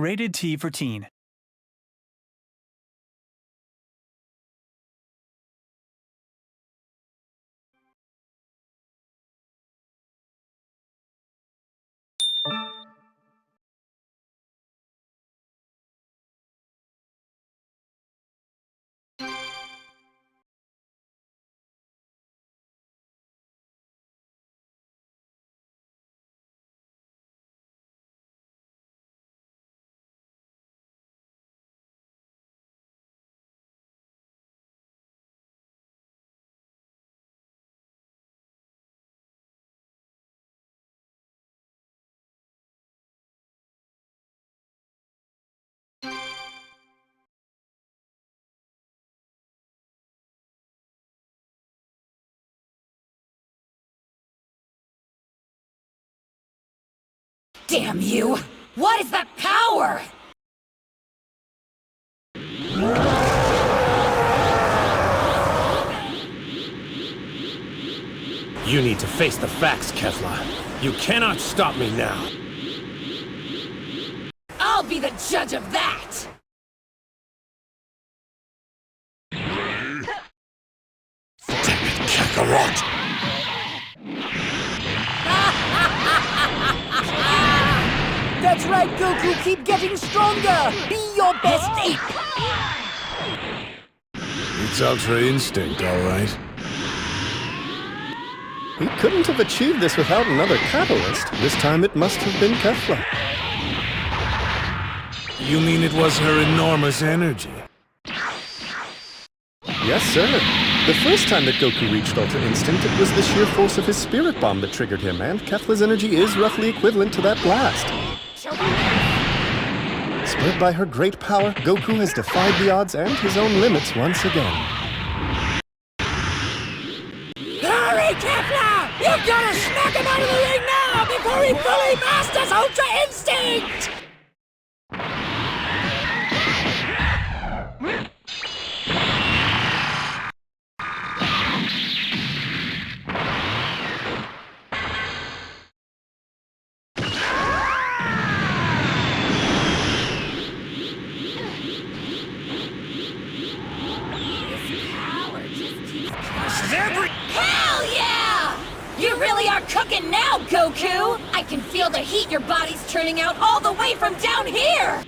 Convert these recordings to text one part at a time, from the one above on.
Rated T for teen. Damn you! What is that power? You need to face the facts, Kefla. You cannot stop me now. I'll be the judge of that! Damn it, Kakarot! That's right, Goku! Keep getting stronger! Be your best ape! It's Ultra Instinct, all right. He couldn't have achieved this without another catalyst. This time it must have been Kefla. You mean it was her enormous energy? Yes, sir. The first time that Goku reached Ultra Instinct, it was the sheer force of his Spirit Bomb that triggered him, and Kefla's energy is roughly equivalent to that blast. Spurred by her great power, Goku has defied the odds and his own limits once again. Hurry, Kefla! You've got to smack him out of the ring now before he fully masters Ultra Instinct! Hell yeah! You really are cooking now, Goku! I can feel the heat your body's turning out all the way from down here!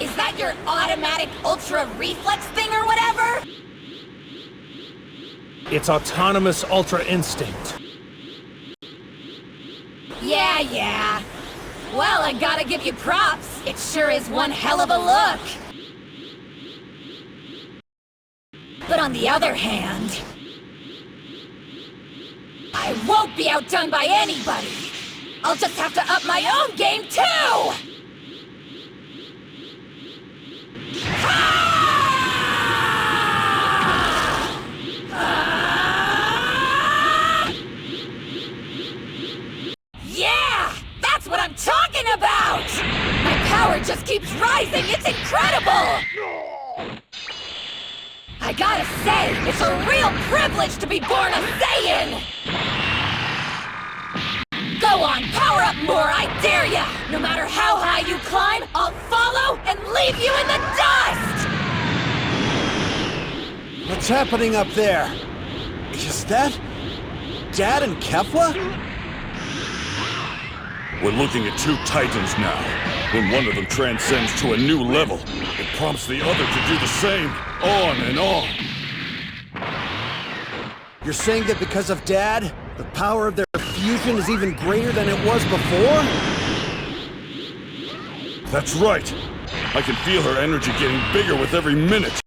Is that your automatic ultra reflex thing or whatever? It's autonomous Ultra Instinct. Yeah. Well, I gotta give you props. It sure is one hell of a look. But on the other hand, I won't be outdone by anybody. I'll just have to up my own game, too! Yeah! That's what I'm talking about! My power just keeps rising! It's incredible! I gotta say, it's a real privilege to be born a Saiyan! Go on, power up more, I dare ya! No matter how high you climb, I'll follow and leave you in the dust! What's happening up there? Is that Dad and Kefla? We're looking at two titans now. When one of them transcends to a new level, it prompts the other to do the same, on and on. You're saying that because of Dad, the power of their fusion is even greater than it was before? That's right. I can feel her energy getting bigger with every minute.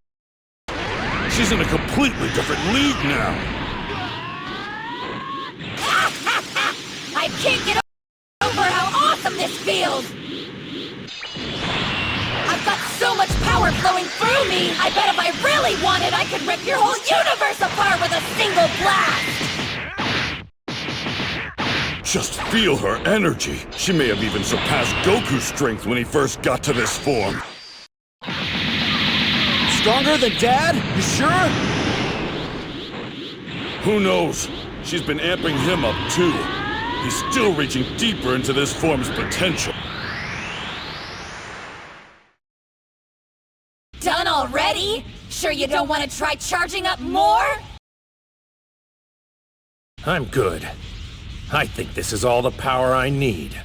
She's in a completely different league now. I can't get over how awesome this feels! I've got so much power flowing through me, I bet if I really wanted, I could rip your whole universe apart with a single blast! Just feel her energy. She may have even surpassed Goku's strength when he first got to this form. Stronger than Dad? You sure? Who knows? She's been amping him up too. He's still reaching deeper into this form's potential. done already? Sure you don't want to try charging up more? I'm good. I think this is all the power I need.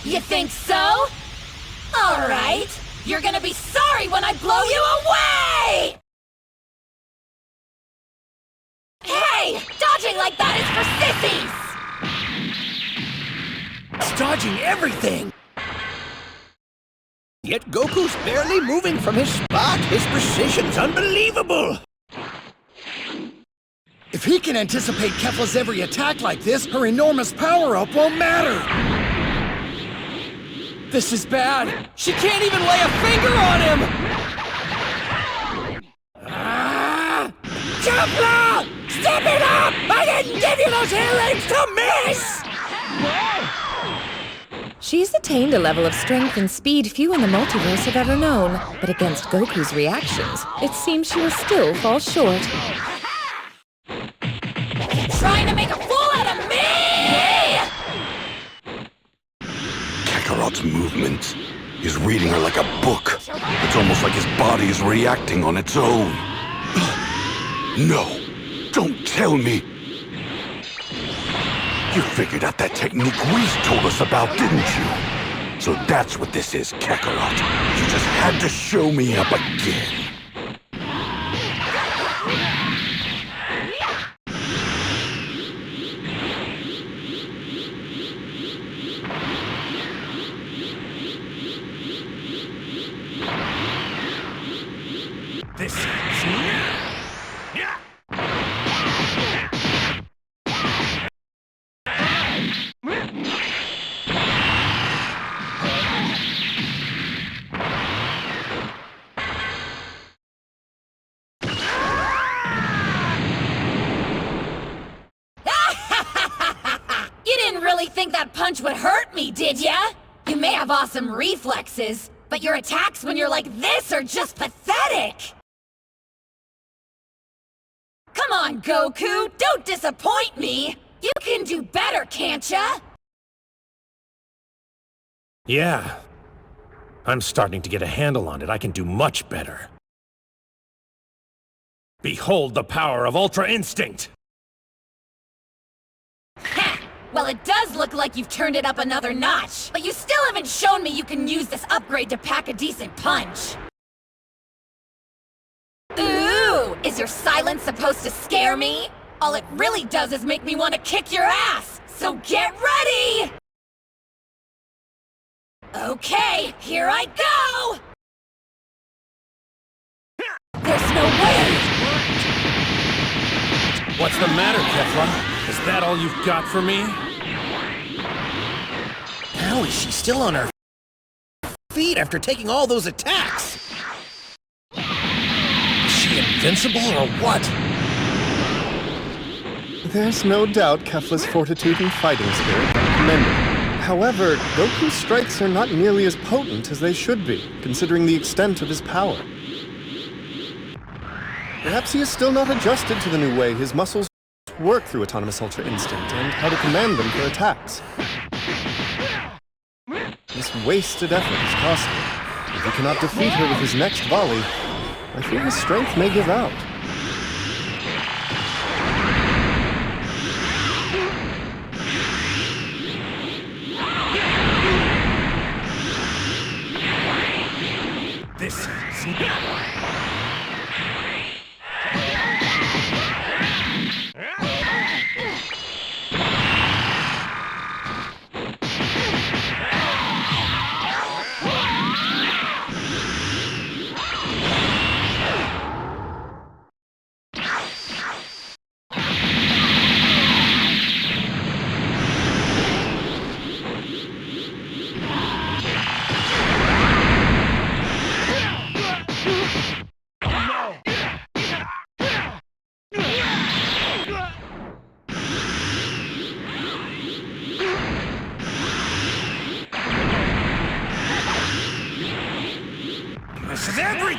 You think so? Alright, you're gonna be sorry when I blow you away! Hey! Dodging like that is for sissies! It's dodging everything! Yet Goku's barely moving from his spot. His precision's unbelievable! If he can anticipate Kefla's every attack like this, her enormous power-up won't matter! This is bad! She can't even lay a finger on him! Kefla! Step it up! I didn't give you those earrings to miss! She's attained a level of strength and speed few in the multiverse have ever known, but against Goku's reactions, it seems she will still fall short. Trying to make a fool out of me! Kakarot's movement. He's reading her like a book. It's almost like his body is reacting on its own. No, don't tell me. You figured out that technique Whis told us about, didn't you? So that's what this is, Kakarot. You just had to show me up again. This is... You didn't really think that punch would hurt me, did ya? You may have awesome reflexes, but your attacks when you're like this are just pathetic! Come on, Goku! Don't disappoint me! You can do better, can't ya? Yeah. I'm starting to get a handle on it. I can do much better. Behold the power of Ultra Instinct! Ha! Well, it does look like you've turned it up another notch, but you still haven't shown me you can use this upgrade to pack a decent punch. Ooh! Is your silence supposed to scare me? All it really does is make me want to kick your ass! So get ready! Okay, here I go! There's no way! What's the matter, Kefla? Is that all you've got for me? How is she still on her feet after taking all those attacks? Is she invincible or what? There's no doubt Kefla's fortitude and fighting spirit are commendable. However, Goku's strikes are not nearly as potent as they should be, considering the extent of his power. Perhaps he is still not adjusted to the new way his muscles work through Autonomous Ultra Instinct and how to command them for attacks. This wasted effort is costly. If he cannot defeat her with his next volley, I fear his strength may give out. This is... This is every...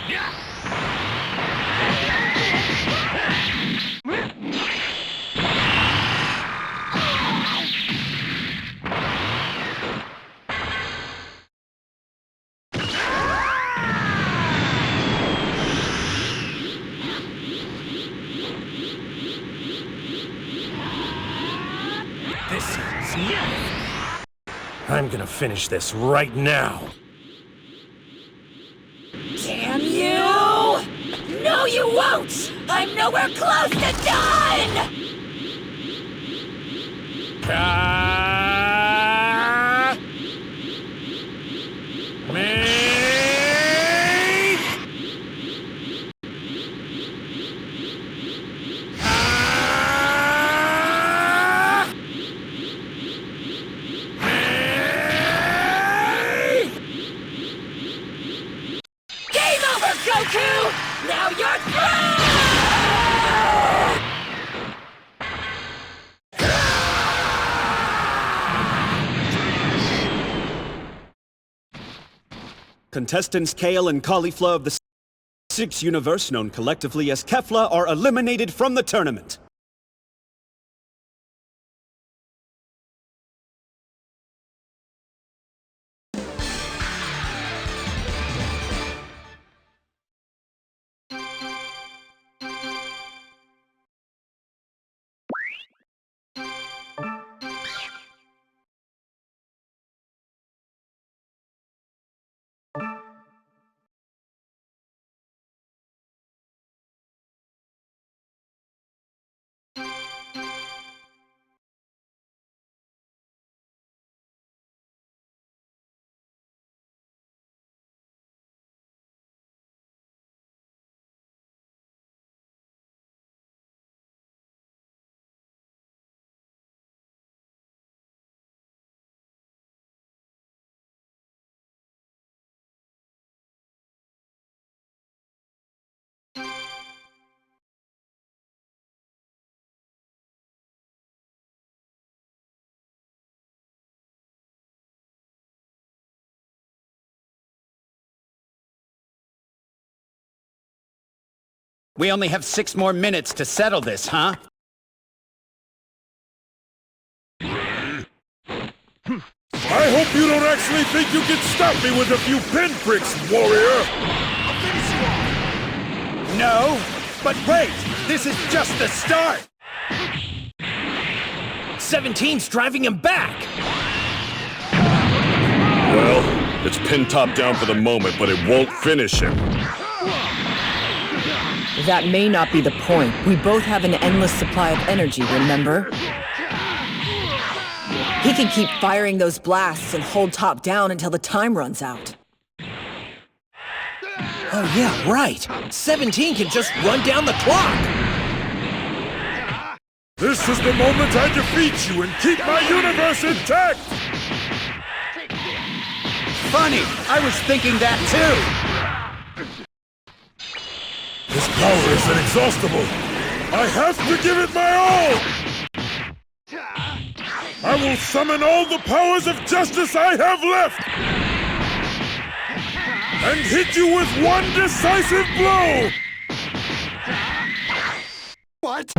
gonna finish this right now. Damn you! No, you won't! I'm nowhere close to done! Game over, Goku! Now you're through! Contestants Kale and Caulifla of the 6 universe, known collectively as Kefla, are eliminated from the tournament. We only have 6 more minutes to settle this, huh? I hope you don't actually think you can stop me with a few pinpricks, warrior! No, but wait! This is just the start! 17's driving him back! Well, it's pin top down for the moment, but it won't finish him. That may not be the point. We both have an endless supply of energy, remember? He can keep firing those blasts and hold top down until the time runs out. Oh yeah, right! 17 can just run down the clock! This is the moment I defeat you and keep my universe intact! Funny! I was thinking that too! This power is inexhaustible! I have to give it my all! I will summon all the powers of justice I have left! And hit you with one decisive blow! What?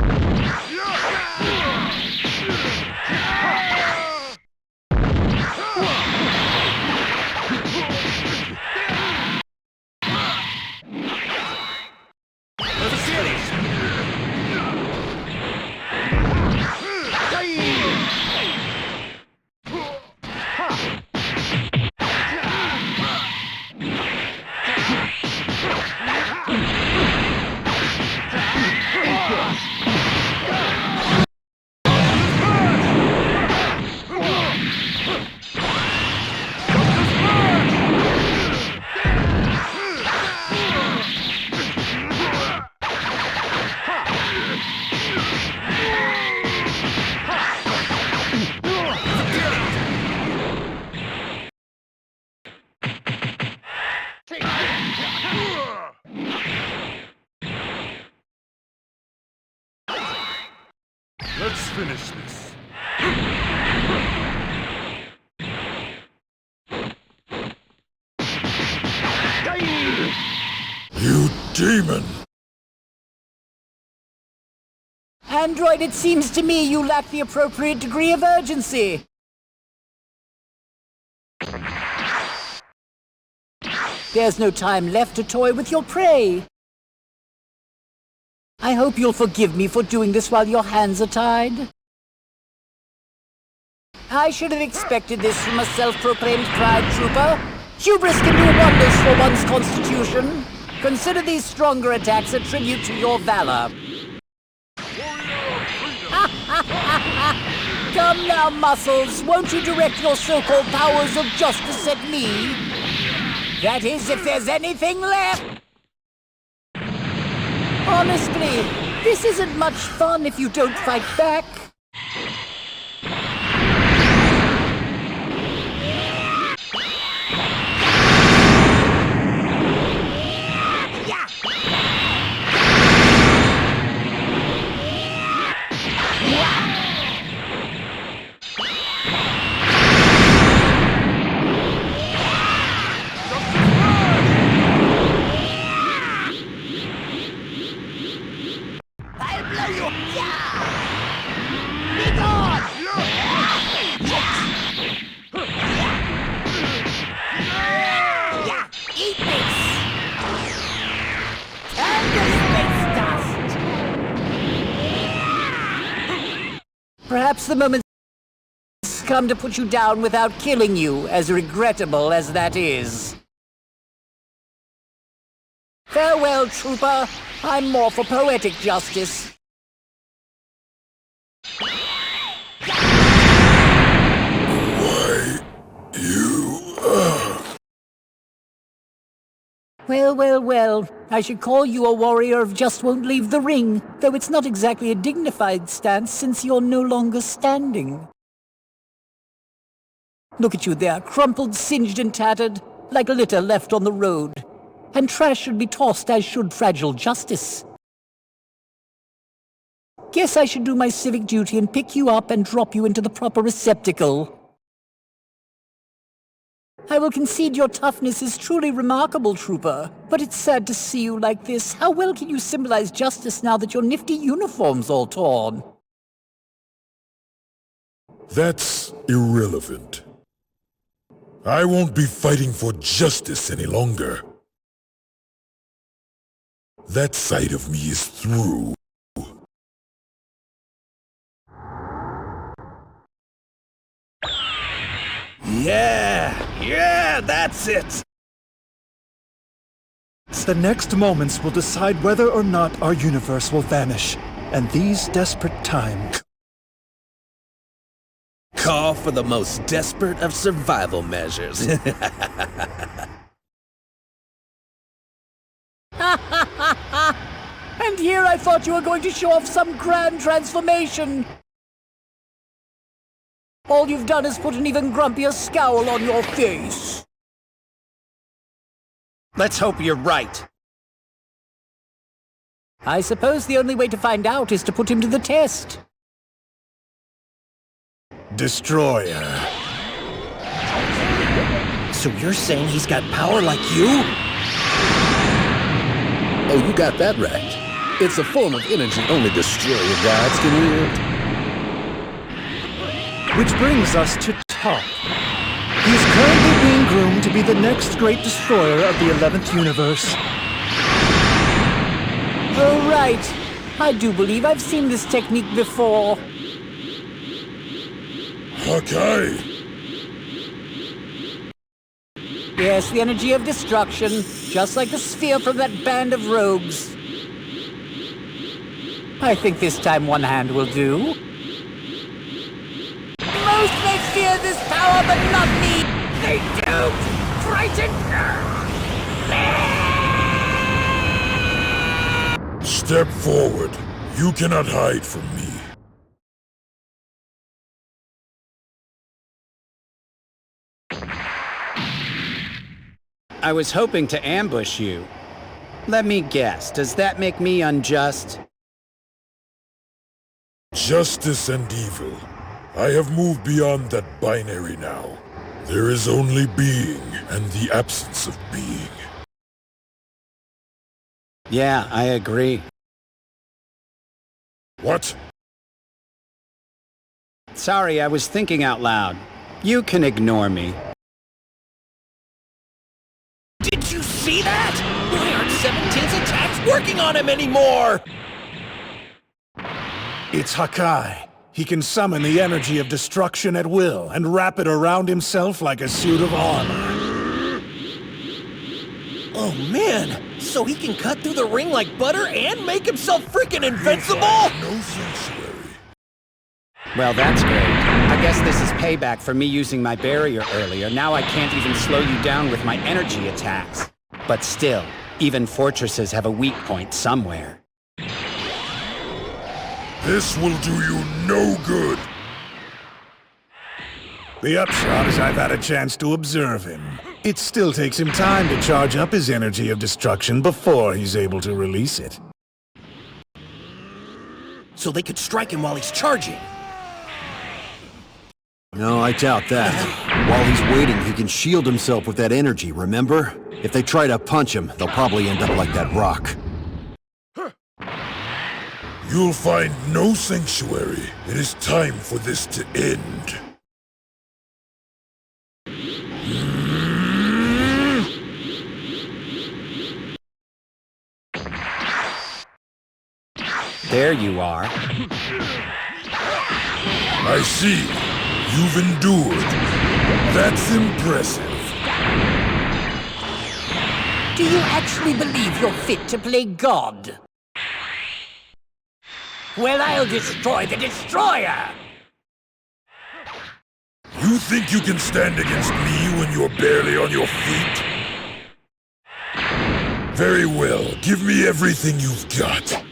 Let's finish this. You demon! Android, it seems to me you lack the appropriate degree of urgency. There's no time left to toy with your prey. I hope you'll forgive me for doing this while your hands are tied. I should have expected this from a self-proclaimed pride trooper. Hubris can do wonders for one's constitution. Consider these stronger attacks a tribute to your valor. Come now, Muscles, won't you direct your so-called powers of justice at me? That is, if there's anything left. Honestly, this isn't much fun if you don't fight back. Perhaps the moment's come to put you down without killing you, as regrettable as that is. Farewell, Trooper. I'm more for poetic justice. Why, you... Well. I should call you a warrior of just won't leave the ring, though it's not exactly a dignified stance since you're no longer standing. Look at you there, crumpled, singed and tattered, like litter left on the road. And trash should be tossed as should fragile justice. Guess I should do my civic duty and pick you up and drop you into the proper receptacle. I will concede your toughness is truly remarkable, Trooper, but it's sad to see you like this. How well can you symbolize justice now that your nifty uniform's all torn? That's irrelevant. I won't be fighting for justice any longer. That side of me is through. Yeah, that's it! The next moments will decide whether or not our universe will vanish, and these desperate times call for the most desperate of survival measures. And here I thought you were going to show off some grand transformation. All you've done is put an even grumpier scowl on your face. Let's hope you're right. I suppose the only way to find out is to put him to the test. Destroyer. So you're saying he's got power like you? Oh, you got that right. It's a form of energy only Destroyer gods can wield. Which brings us to Top. He's currently being groomed to be the next great destroyer of the 11th universe. Oh, right. I do believe I've seen this technique before. Hakai! Yes, the energy of destruction, just like the sphere from that band of rogues. I think this time one hand will do. Most may fear this power, but not me! They do! Frightened! Step forward. You cannot hide from me. I was hoping to ambush you. Let me guess, does that make me unjust? Justice and evil. I have moved beyond that binary now. There is only being and the absence of being. Yeah, I agree. What? Sorry, I was thinking out loud. You can ignore me. Did you see that? Why aren't 17's attacks working on him anymore? It's Hakai. He can summon the energy of destruction at will and wrap it around himself like a suit of armor. Oh man, so he can cut through the ring like butter and make himself freaking invincible? No sanctuary. Well, that's great. I guess this is payback for me using my barrier earlier. Now I can't even slow you down with my energy attacks. But still, even fortresses have a weak point somewhere. This will do you no good. The upshot is I've had a chance to observe him. It still takes him time to charge up his energy of destruction before he's able to release it. So they could strike him while he's charging. No, I doubt that. While he's waiting, he can shield himself with that energy, remember? If they try to punch him, they'll probably end up like that rock. You'll find no sanctuary. It is time for this to end. There you are. I see. You've endured. That's impressive. Do you actually believe you're fit to play God? Well, I'll destroy the Destroyer! You think you can stand against me when you're barely on your feet? Very well. Give me everything you've got.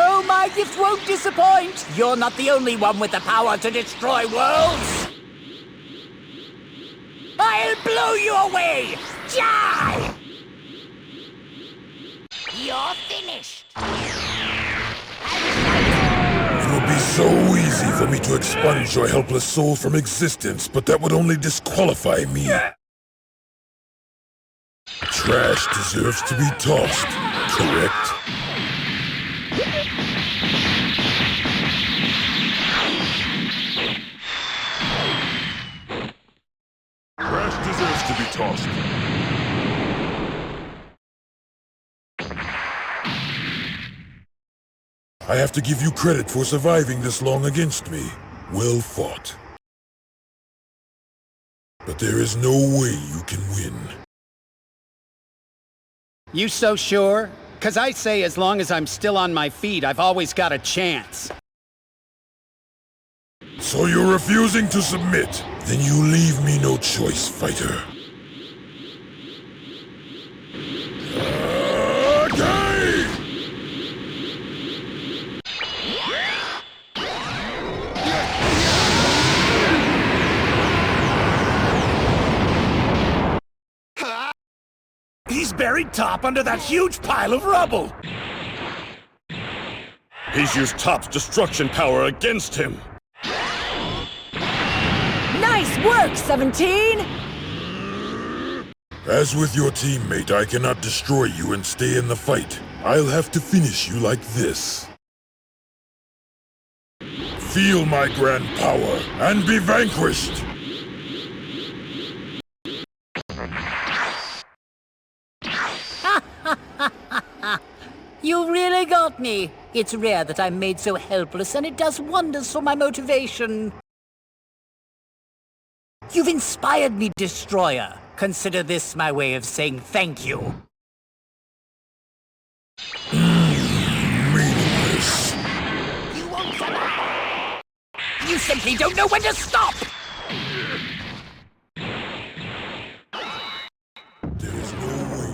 Oh, my gift won't disappoint! You're not the only one with the power to destroy worlds! I'll blow you away! Die! You're finished! It would be so easy for me to expunge your helpless soul from existence, but that would only disqualify me. Trash deserves to be tossed, correct? Trash deserves to be tossed. I have to give you credit for surviving this long against me. Well fought. But there is no way you can win. You so sure? 'Cause I say as long as I'm still on my feet, I've always got a chance. So you're refusing to submit? Then you leave me no choice, fighter. Okay! He's buried Top under that huge pile of rubble! He's used Top's destruction power against him. Nice work, 17! As with your teammate, I cannot destroy you and stay in the fight. I'll have to finish you like this. Feel my grand power and be vanquished! You really got me. It's rare that I'm made so helpless, and it does wonders for my motivation. You've inspired me, Destroyer. Consider this my way of saying thank you. Meaningless. You won't survive! You simply don't know when to stop! There is no way.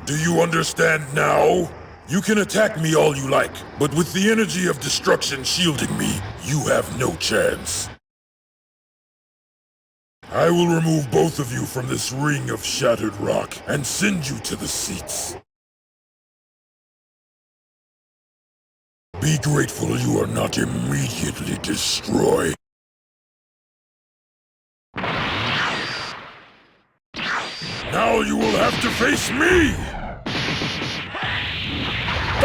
Do you understand now? You can attack me all you like, but with the energy of destruction shielding me, you have no chance. I will remove both of you from this ring of shattered rock and send you to the seats. Be grateful you are not immediately destroyed. Now you will have to face me!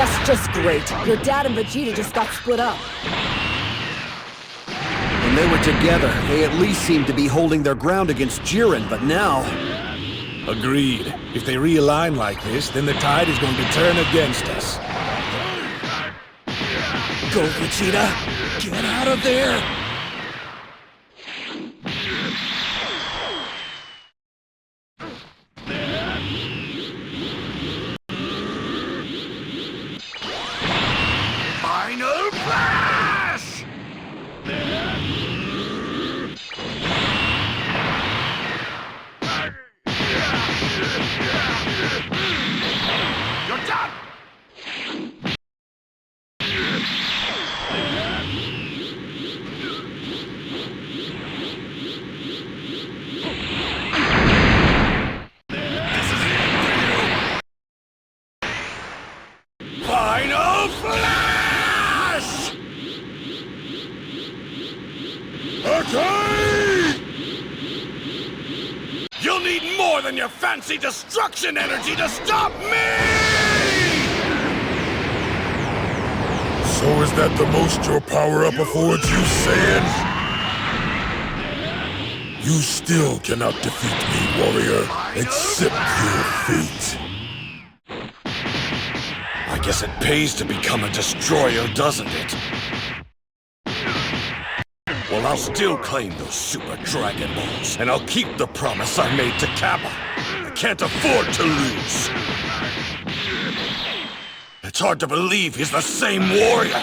That's just great. Your dad and Vegeta just got split up. When they were together, they at least seemed to be holding their ground against Jiren, but now... Agreed. If they realign like this, then the tide is going to turn against us. Go, Vegeta! Get out of there! Final Flash! You're done! Final Flash! Okay! You'll need more than your fancy destruction energy to stop me! So is that the most your power-up affords you, Saiyan? You still cannot defeat me, warrior. Accept your fate. I guess it pays to become a destroyer, doesn't it? Well, I'll still claim those Super Dragon Balls, and I'll keep the promise I made to Kappa. I can't afford to lose. It's hard to believe he's the same warrior.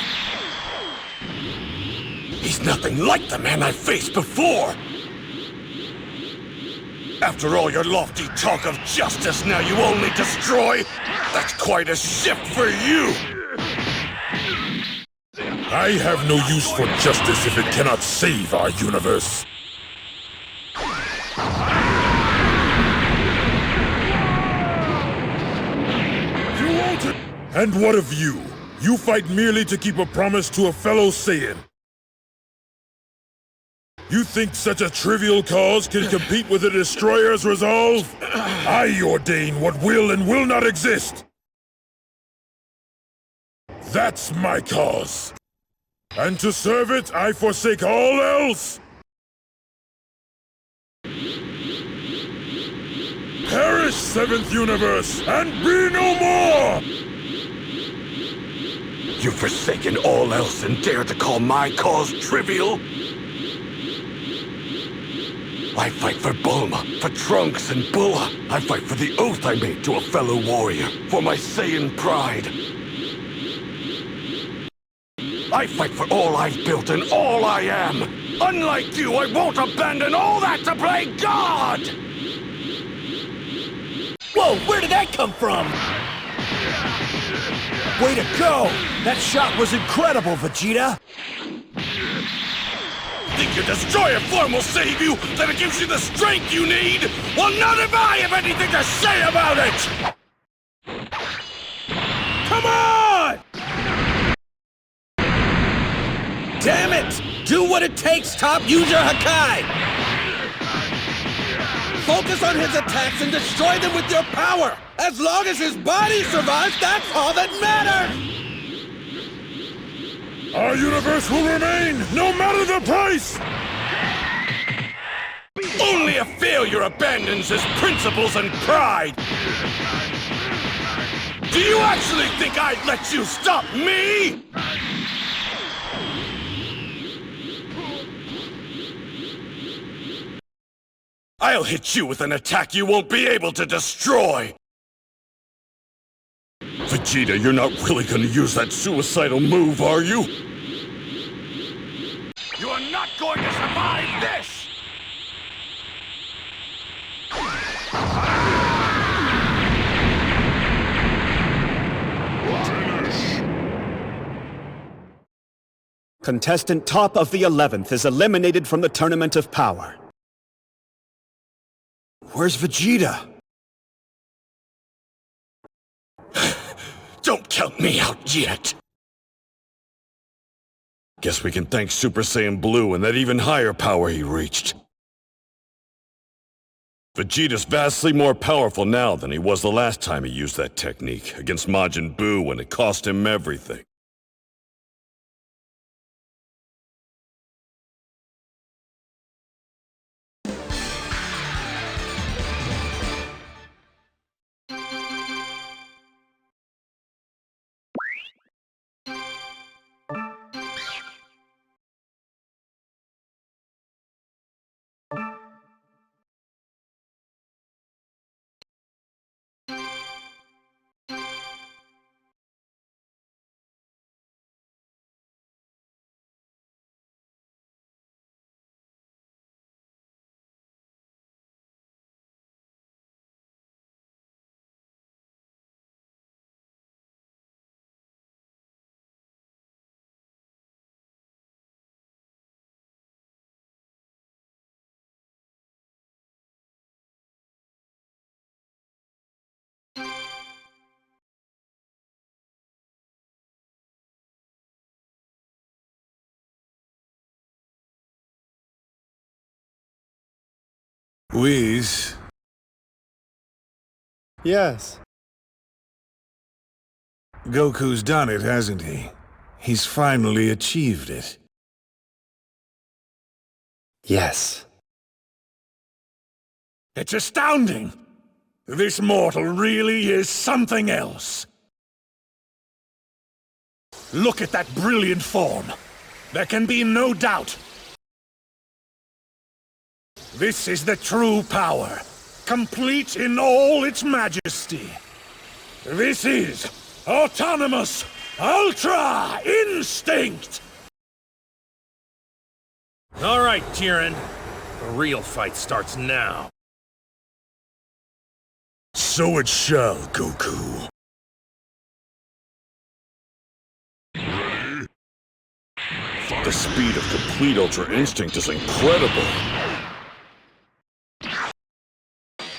He's nothing like the man I faced before. After all your lofty talk of justice, now you only destroy? That's quite a shift for you! I have no use for justice if it cannot save our universe. You won't... And what of you? You fight merely to keep a promise to a fellow Saiyan. You think such a trivial cause can compete with a destroyer's resolve? I ordain what will and will not exist. That's my cause. And to serve it, I forsake all else. Perish, Seventh Universe, and be no more! You've forsaken all else and dare to call my cause trivial? I fight for Bulma, for Trunks and Bulla. I fight for the oath I made to a fellow warrior, for my Saiyan pride. I fight for all I've built and all I am. Unlike you, I won't abandon all that to play God! Whoa, where did that come from? Way to go! That shot was incredible, Vegeta! Think your destroyer form will save you, that it gives you the strength you need? Well, not if I have anything to say about it! Come on! Damn it! Do what it takes, Top! Use your Hakai! Focus on his attacks and destroy them with your power! As long as his body survives, that's all that matters! Our universe will remain, no matter the price! Only a failure abandons his principles and pride! Do you actually think I'd let you stop me? I'll hit you with an attack you won't be able to destroy! Vegeta, you're not really gonna use that suicidal move, are you? You are not going to survive this! Contestant Top of the 11th is eliminated from the Tournament of Power. Where's Vegeta? Don't count me out yet! Guess we can thank Super Saiyan Blue and that even higher power he reached. Vegeta's vastly more powerful now than he was the last time he used that technique against Majin Buu when it cost him everything. Whis? Yes. Goku's done it, hasn't he? He's finally achieved it. Yes. It's astounding! This mortal really is something else. Look at that brilliant form. There can be no doubt. This is the true power, complete in all its majesty. This is autonomous Ultra Instinct! All right, Jiren. The real fight starts now. So it shall, Goku. The speed of complete Ultra Instinct is incredible.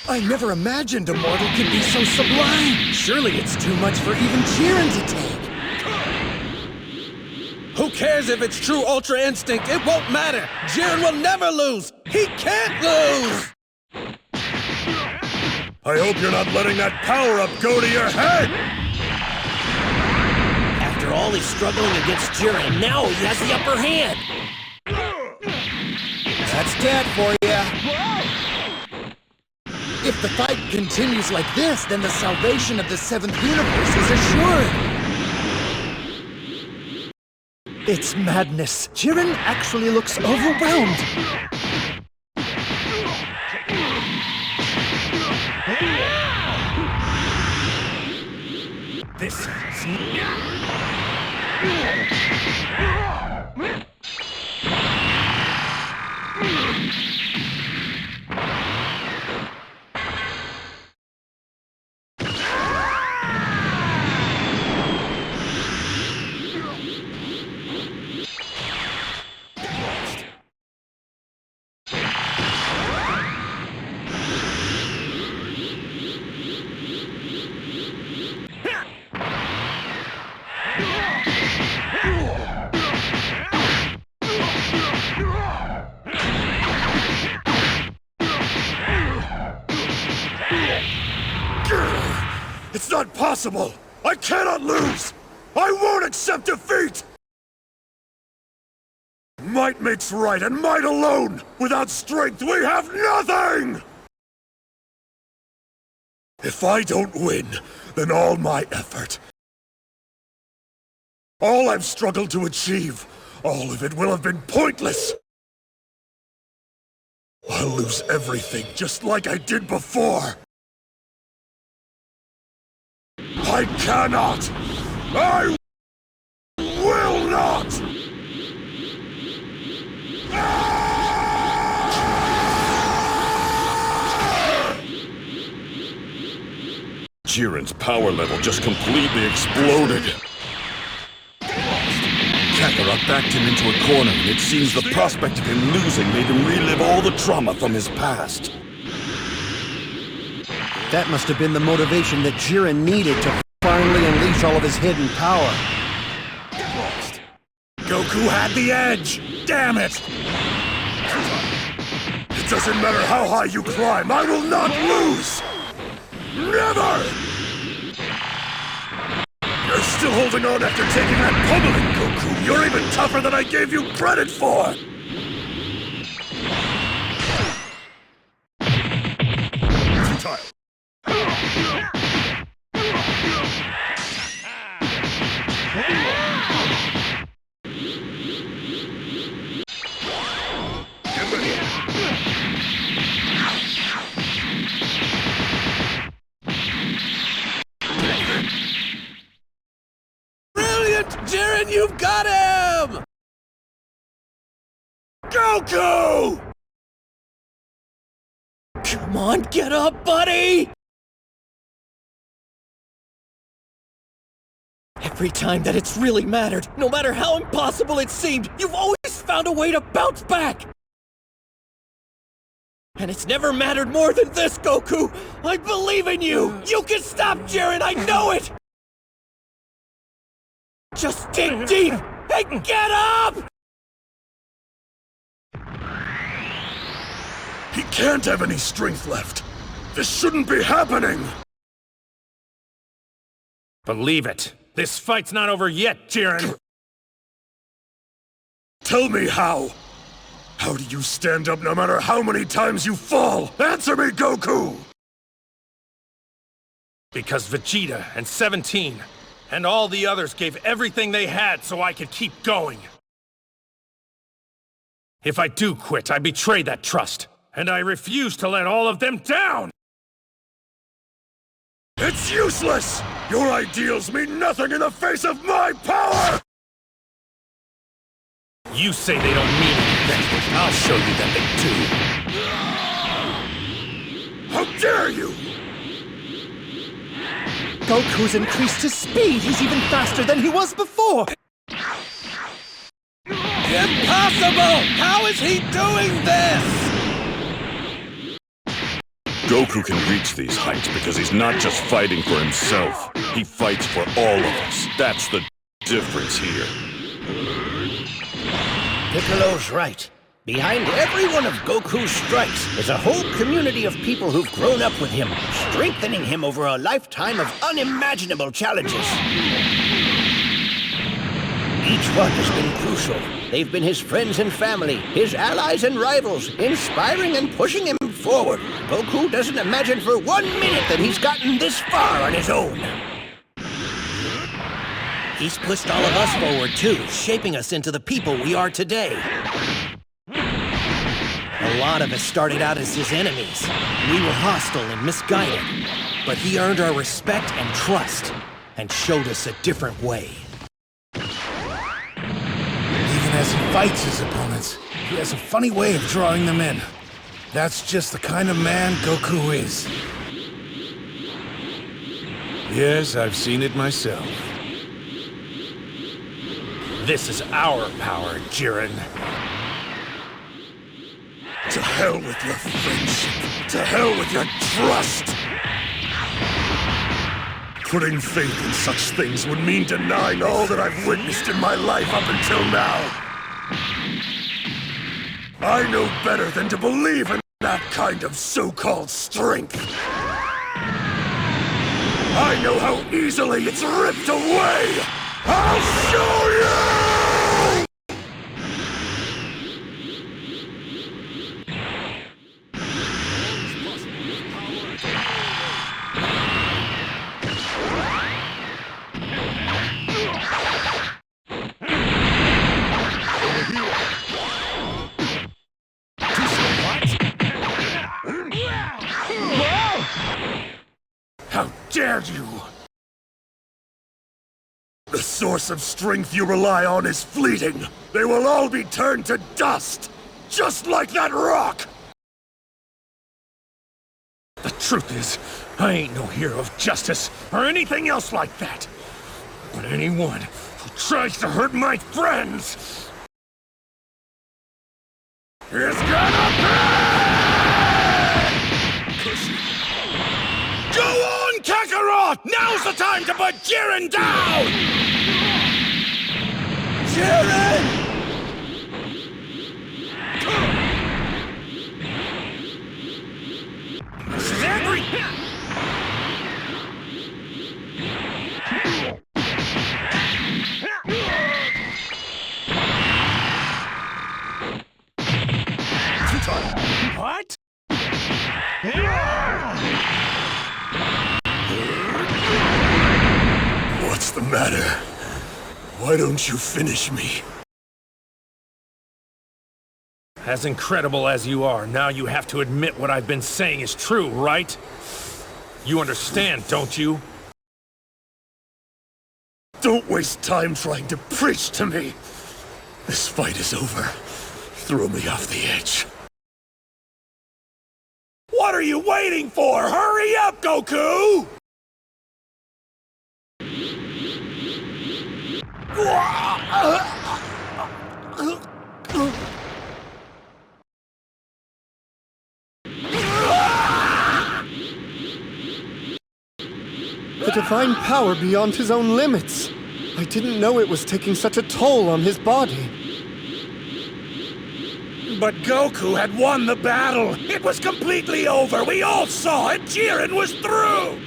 I never imagined a mortal could be so sublime! Surely it's too much for even Jiren to take! Who cares if it's true Ultra Instinct? It won't matter! Jiren will never lose! He can't lose! I hope you're not letting that power-up go to your head! After all he's struggling against Jiren, now he has the upper hand! That's dead for you! If the fight continues like this, then the salvation of the 7th universe is assured! It's madness. Jiren actually looks overwhelmed. This is... It's not possible! I cannot lose! I won't accept defeat! Might makes right, and might alone! Without strength, we have nothing! If I don't win, then all my effort, all I've struggled to achieve, all of it will have been pointless! I'll lose everything just like I did before! I cannot! I will not! Jiren's power level just completely exploded. Kakarot backed him into a corner, and it seems the prospect of him losing made him relive all the trauma from his past. That must have been the motivation that Jiren needed to finally unleash all of his hidden power. Goku had the edge! Damn it! Doesn't matter how high you climb, I will not lose! Never! You're still holding on after taking that pummeling, Goku! You're even tougher than I gave you credit for! Futile. Jiren, you've got him! Goku! Come on, get up, buddy! Every time that it's really mattered, no matter how impossible it seemed, you've always found a way to bounce back! And it's never mattered more than this, Goku! I believe in you! You can stop Jiren, I know it! Just dig deep and get up! He can't have any strength left. This shouldn't be happening! Believe it. This fight's not over yet, Jiren! Tell me how! How do you stand up no matter how many times you fall? Answer me, Goku! Because Vegeta and 17 and all the others gave everything they had so I could keep going. If I do quit, I betray that trust, and I refuse to let all of them down! It's useless! Your ideals mean nothing in the face of my power! You say they don't mean anything. I'll show you that they do. How dare you! Goku's increased his speed! He's even faster than he was before! Impossible! How is he doing this? Goku can reach these heights because he's not just fighting for himself. He fights for all of us. That's the difference here. Piccolo's right. Behind every one of Goku's strikes is a whole community of people who've grown up with him, strengthening him over a lifetime of unimaginable challenges. Each one has been crucial. They've been his friends and family, his allies and rivals, inspiring and pushing him forward. Goku doesn't imagine for 1 minute that he's gotten this far on his own. He's pushed all of us forward too, shaping us into the people we are today. A lot of us started out as his enemies. We were hostile and misguided. But he earned our respect and trust, and showed us a different way. Even as he fights his opponents, he has a funny way of drawing them in. That's just the kind of man Goku is. Yes, I've seen it myself. This is our power, Jiren. To hell with your friendship. To hell with your trust. Putting faith in such things would mean denying all that I've witnessed in my life up until now. I know better than to believe in that kind of so-called strength. I know how easily it's ripped away! I'll show you! How dare you! The source of strength you rely on is fleeting. They will all be turned to dust, just like that rock! The truth is, I ain't no hero of justice or anything else like that. But anyone who tries to hurt my friends is gonna pay! Go on, Kakarot! Now's the time to put Jiren down! Jiren! What? What's the matter? Why don't you finish me? As incredible as you are, now you have to admit what I've been saying is true, right? You understand, don't you? Don't waste time trying to preach to me! This fight is over. Throw me off the edge. What are you waiting for? Hurry up, Goku! The divine power beyond his own limits. I didn't know it was taking such a toll on his body. But Goku had won the battle! It was completely over! We all saw it! Jiren was through!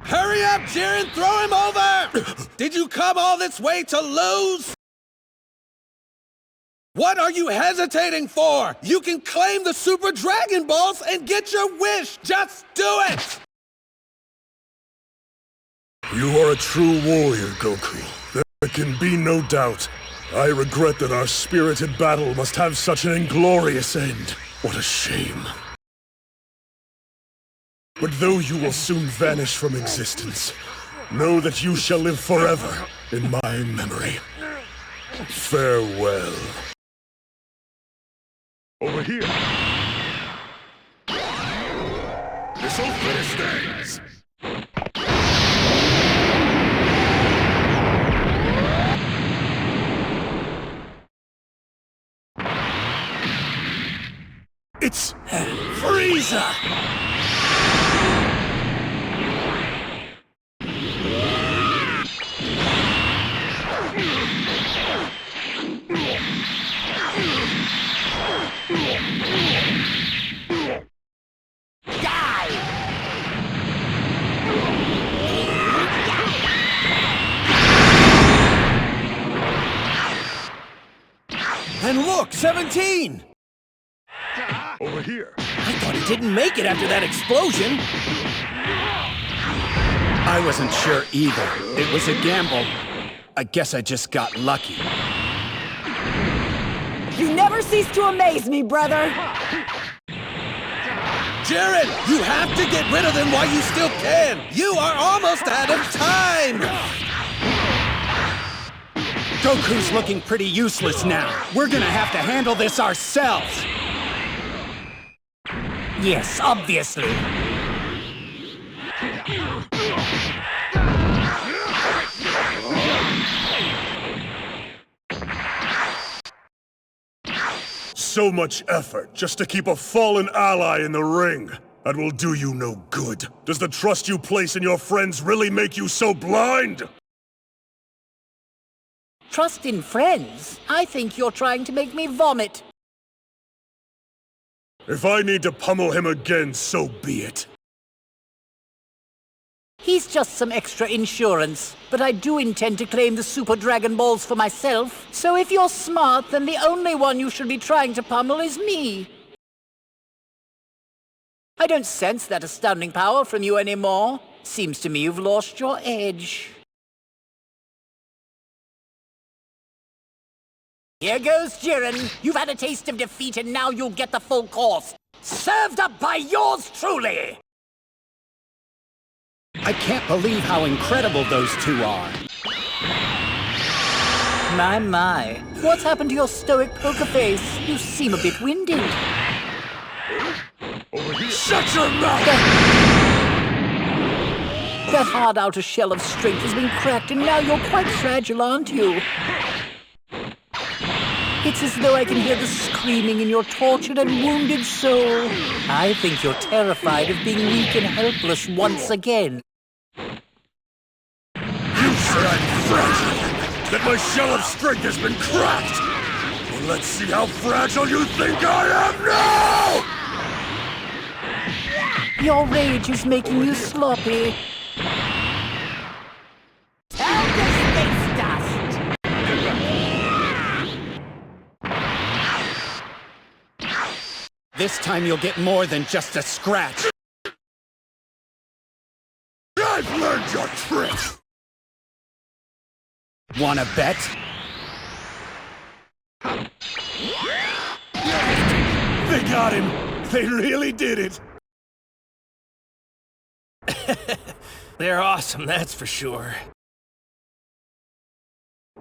Hurry up, Jiren! Throw him over! Did you come all this way to lose? What are you hesitating for? You can claim the Super Dragon Balls and get your wish! Just do it! You are a true warrior, Goku. There can be no doubt. I regret that our spirited battle must have such an inglorious end. What a shame. But though you will soon vanish from existence, know that you shall live forever in my memory. Farewell. Over here! This'll finish things! It's Frieza! And look, 17! Over here! I thought he didn't make it after that explosion! I wasn't sure either. It was a gamble. I guess I just got lucky. You never cease to amaze me, brother! Jiren, you have to get rid of them while you still can! You are almost out of time! Goku's looking pretty useless now. We're gonna have to handle this ourselves. Yes, obviously. so much effort just to keep a fallen ally in the ring. That will do you no good. Does the trust you place in your friends really make you so blind? Trust in friends? I think you're trying to make me vomit. If I need to pummel him again, so be it. He's just some extra insurance, but I do intend to claim the Super Dragon Balls for myself. So if you're smart, then the only one you should be trying to pummel is me. I don't sense that astounding power from you anymore. Seems to me you've lost your edge. Here goes Jiren. You've had a taste of defeat and now you'll get the full course. Served up by yours truly! I can't believe how incredible those two are. My. What's happened to your stoic poker face? You seem a bit winded. Shut your mouth! That hard outer shell of strength has been cracked and now you're quite fragile, aren't you? It's as though I can hear the screaming in your tortured and wounded soul. I think you're terrified of being weak and helpless once again. You say I'm fragile, that my shell of strength has been cracked. Well, let's see how fragile you think I am now! Your rage is making you sloppy. This time you'll get more than just a scratch. I've learned your tricks! Wanna bet? They got him! They really did it! They're awesome, that's for sure.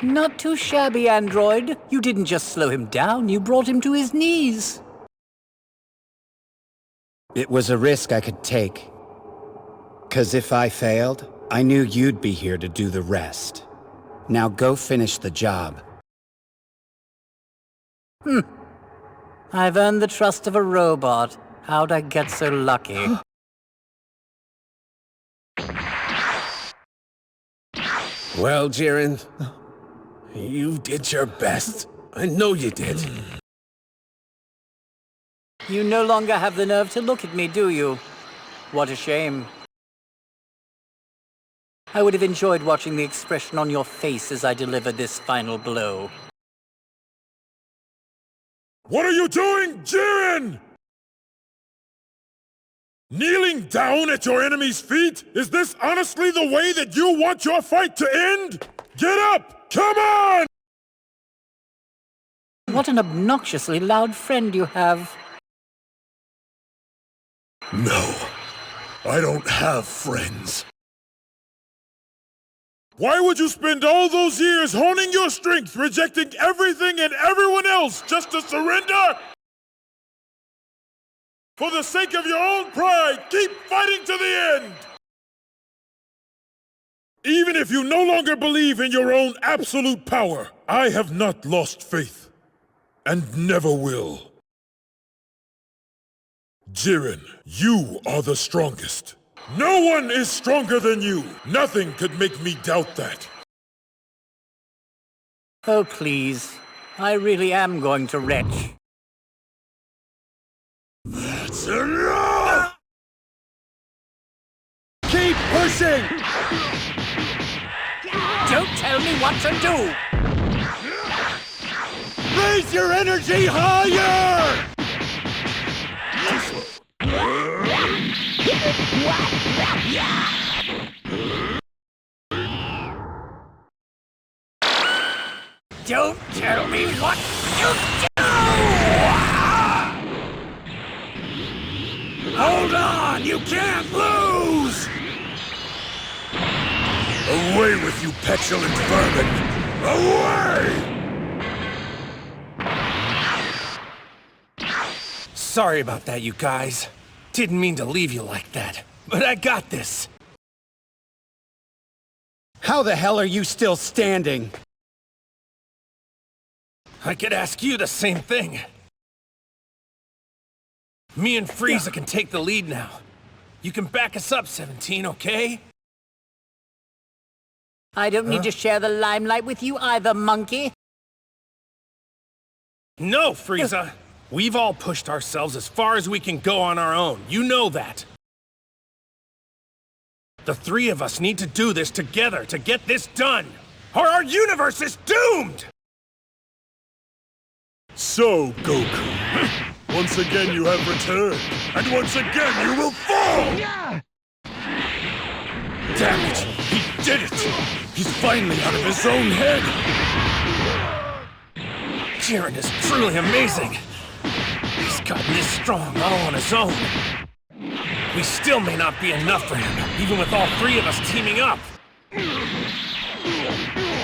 Not too shabby, android. You didn't just slow him down, you brought him to his knees. It was a risk I could take. 'Cause if I failed, I knew you'd be here to do the rest. Now go finish the job. I've earned the trust of a robot. How'd I get so lucky? Well, Jiren, you did your best. I know you did. You no longer have the nerve to look at me, do you? What a shame. I would have enjoyed watching the expression on your face as I delivered this final blow. What are you doing, Jiren? Kneeling down at your enemy's feet? Is this honestly the way that you want your fight to end? Get up! Come on! What an obnoxiously loud friend you have. No, I don't have friends. Why would you spend all those years honing your strength, rejecting everything and everyone else just to surrender? For the sake of your own pride, keep fighting to the end! Even if you no longer believe in your own absolute power, I have not lost faith, and never will. Jiren, you are the strongest. No one is stronger than you. Nothing could make me doubt that. Oh, please. I really am going to retch. That's enough! Keep pushing! Don't tell me what to do! Raise your energy higher! Don't tell me what to do! Hold on! You can't lose! Away with you, petulant vermin! Away! Sorry about that, you guys. Didn't mean to leave you like that, but I got this. How the hell are you still standing? I could ask you the same thing. Me and Frieza can take the lead now. You can back us up, 17, okay? I don't need to share the limelight with you either, monkey. No, Frieza! We've all pushed ourselves as far as we can go on our own. You know that. The three of us need to do this together to get this done, or our universe is doomed! So, Goku, once again you have returned, and once again you will fall! Damn it! He did it! He's finally out of his own head! Jiren is truly amazing! He's gotten this strong all on his own. We still may not be enough for him, even with all three of us teaming up.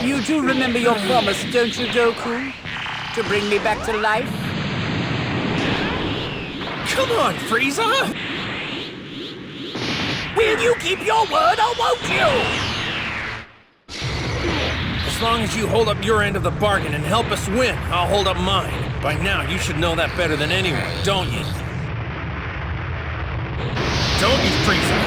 You do remember your promise, don't you, Goku? To bring me back to life? Come on, Frieza! Will you keep your word or won't you? As long as you hold up your end of the bargain and help us win, I'll hold up mine. By now, you should know that better than anyone, don't you? Don't you, Frieza?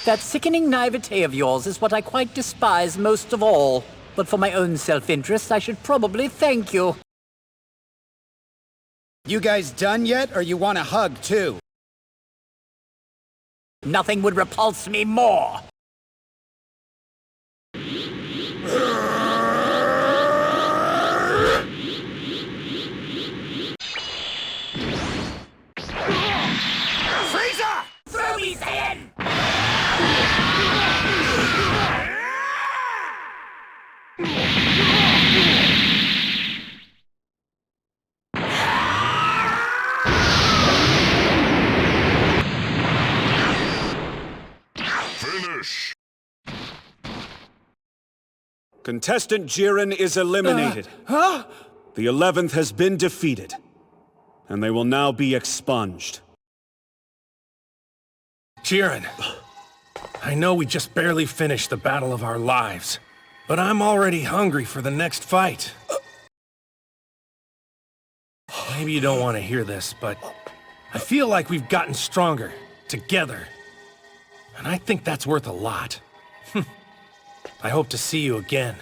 That sickening naivete of yours is what I quite despise most of all. But for my own self-interest, I should probably thank you. You guys done yet, or you want a hug, too? Nothing would repulse me more. Contestant Jiren is eliminated. Huh? The 11th has been defeated, and they will now be expunged. Jiren, I know we just barely finished the battle of our lives, but I'm already hungry for the next fight. Maybe you don't want to hear this, but I feel like we've gotten stronger, together. And I think that's worth a lot. I hope to see you again.